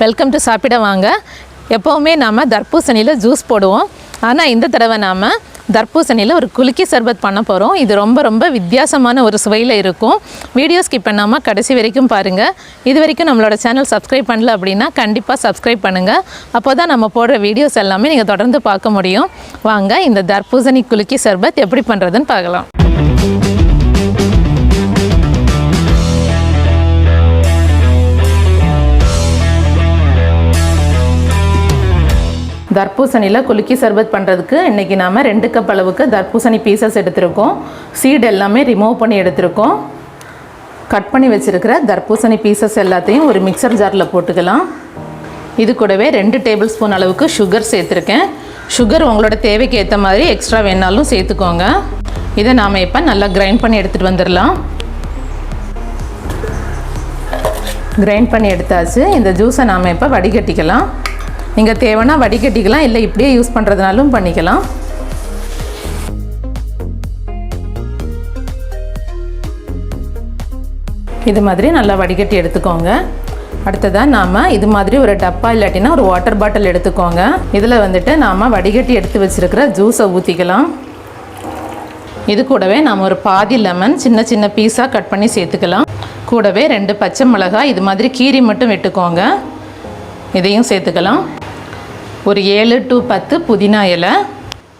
Welcome to சாப்பிட வாங்க. எப்போவுமே நாம் தர்பூசணியில் ஜூஸ் போடுவோம். ஆனால் இந்த தடவை நாம் தர்பூசணியில் ஒரு குலுக்கி சர்பத் பண்ண போகிறோம். இது ரொம்ப வித்தியாசமான ஒரு சுவையில் இருக்கும். வீடியோ ஸ்கிப் பண்ணாமல் கடைசி வரைக்கும் பாருங்கள். இது வரைக்கும் நம்மளோட சேனல் சப்ஸ்கிரைப் பண்ணல அப்படின்னா கண்டிப்பாக சப்ஸ்கிரைப் பண்ணுங்கள். அப்போ தான் நம்ம போடுற வீடியோஸ் எல்லாமே நீங்கள் தொடர்ந்து பார்க்க முடியும். வாங்க இந்த தர்பூசணி குலுக்கி சர்பத் எப்படி பண்ணுறதுன்னு பார்க்கலாம். தர்பூசணியில் குலுக்கி சர்பத் பண்ணுறதுக்கு இன்றைக்கி நாம் 2 கப் அளவுக்கு தர்பூசணி பீசஸ் எடுத்திருக்கோம். சீட் எல்லாமே ரிமூவ் பண்ணி எடுத்திருக்கோம். கட் பண்ணி வச்சுருக்கிற தர்பூசணி பீசஸ் எல்லாத்தையும் ஒரு மிக்சர் ஜாரில் போட்டுக்கலாம். இது கூடவே 2 டேபிள் ஸ்பூன் அளவுக்கு சுகர் சேர்த்துருக்கேன். சுகர் உங்களோட தேவைக்கு ஏற்ற மாதிரி எக்ஸ்ட்ரா வேணாலும் சேர்த்துக்கோங்க. இதை நாம் இப்போ நல்லா கிரைண்ட் பண்ணி எடுத்துகிட்டு வந்துடலாம். கிரைண்ட் பண்ணி எடுத்தாச்சு. இந்த ஜூஸை நாம் இப்போ வடிகட்டிக்கலாம். நீங்கள் தேவைன்னா வடிகட்டிக்கலாம், இல்லை இப்படியே யூஸ் பண்ணுறதுனாலும் பண்ணிக்கலாம். இது மாதிரி நல்லா வடிகட்டி எடுத்துக்கோங்க. அடுத்ததாக நாம் இது மாதிரி ஒரு டப்பா இல்லாட்டினா ஒரு வாட்டர் பாட்டில் எடுத்துக்கோங்க. இதில் வந்துட்டு நாம் வடிகட்டி எடுத்து வச்சுருக்கிற ஜூஸை ஊற்றிக்கலாம். இது கூடவே நாம் ஒரு பாதி லெமன் சின்ன பீஸாக கட் பண்ணி சேர்த்துக்கலாம். கூடவே 2 பச்சை மிளகாய் இது மாதிரி கீரி மட்டும் வெட்டுக்கோங்க. இதையும் சேர்த்துக்கலாம். ஒரு 7 to 10 புதினா இலை.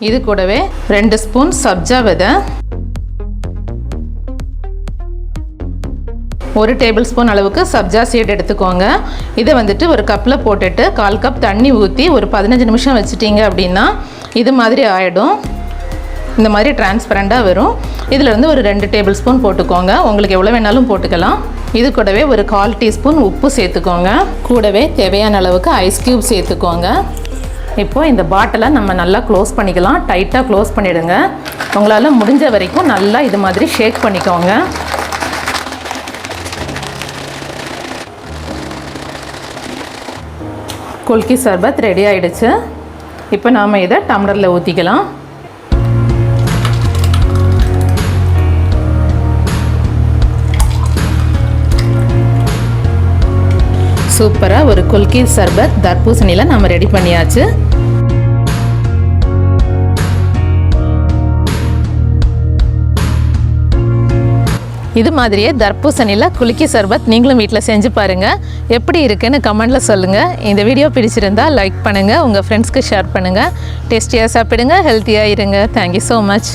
இது கூடவே 2 ஸ்பூன் சப்ஜா விதை, 1 டேபிள் ஸ்பூன் அளவுக்கு சப்ஜா சீட் எடுத்துக்கோங்க. இதை வந்துட்டு ஒரு கப்பில் போட்டுட்டு 1/4 கப் தண்ணி ஊற்றி ஒரு 15 நிமிஷம் வச்சுட்டிங்க அப்படின்னா இது மாதிரி ஆகிடும். இந்த மாதிரி டிரான்ஸ்பரண்டாக வரும். இதிலேருந்து ஒரு 2 டேபிள் ஸ்பூன் போட்டுக்கோங்க. உங்களுக்கு எவ்வளோ வேணாலும் போட்டுக்கலாம். இது கூடவே ஒரு 1/4 டீஸ்பூன் உப்பு சேர்த்துக்கோங்க. கூடவே தேவையான அளவுக்கு ஐஸ் க்யூப் சேர்த்துக்கோங்க. இப்போது இந்த பாட்டிலை நம்ம நல்லா க்ளோஸ் பண்ணிக்கலாம். டைட்டாக க்ளோஸ் பண்ணிவிடுங்க. உங்களால் முடிஞ்ச வரைக்கும் நல்லா இது மாதிரி ஷேக் பண்ணிக்கோங்க. குலுக்கி சர்பத் ரெடி ஆகிடுச்சு. இப்போ நாம் இதை டம்ளரில் ஊற்றிக்கலாம். சூப்பராக ஒரு குலுக்கி சர்பத் தர்பூசணியில் நம்ம ரெடி பண்ணியாச்சு. இது மாதிரியே தர்பூசணியில் குலுக்கி சர்பத் நீங்களும் வீட்டில் செஞ்சு பாருங்கள். எப்படி இருக்குன்னு கமெண்டில் சொல்லுங்கள். இந்த வீடியோ பிடிச்சிருந்தால் லைக் பண்ணுங்கள், உங்கள் ஃப்ரெண்ட்ஸ்க்கு ஷேர் பண்ணுங்கள். டேஸ்டியாக சாப்பிடுங்க, ஹெல்த்தியாக இருங்க. Thank you so much.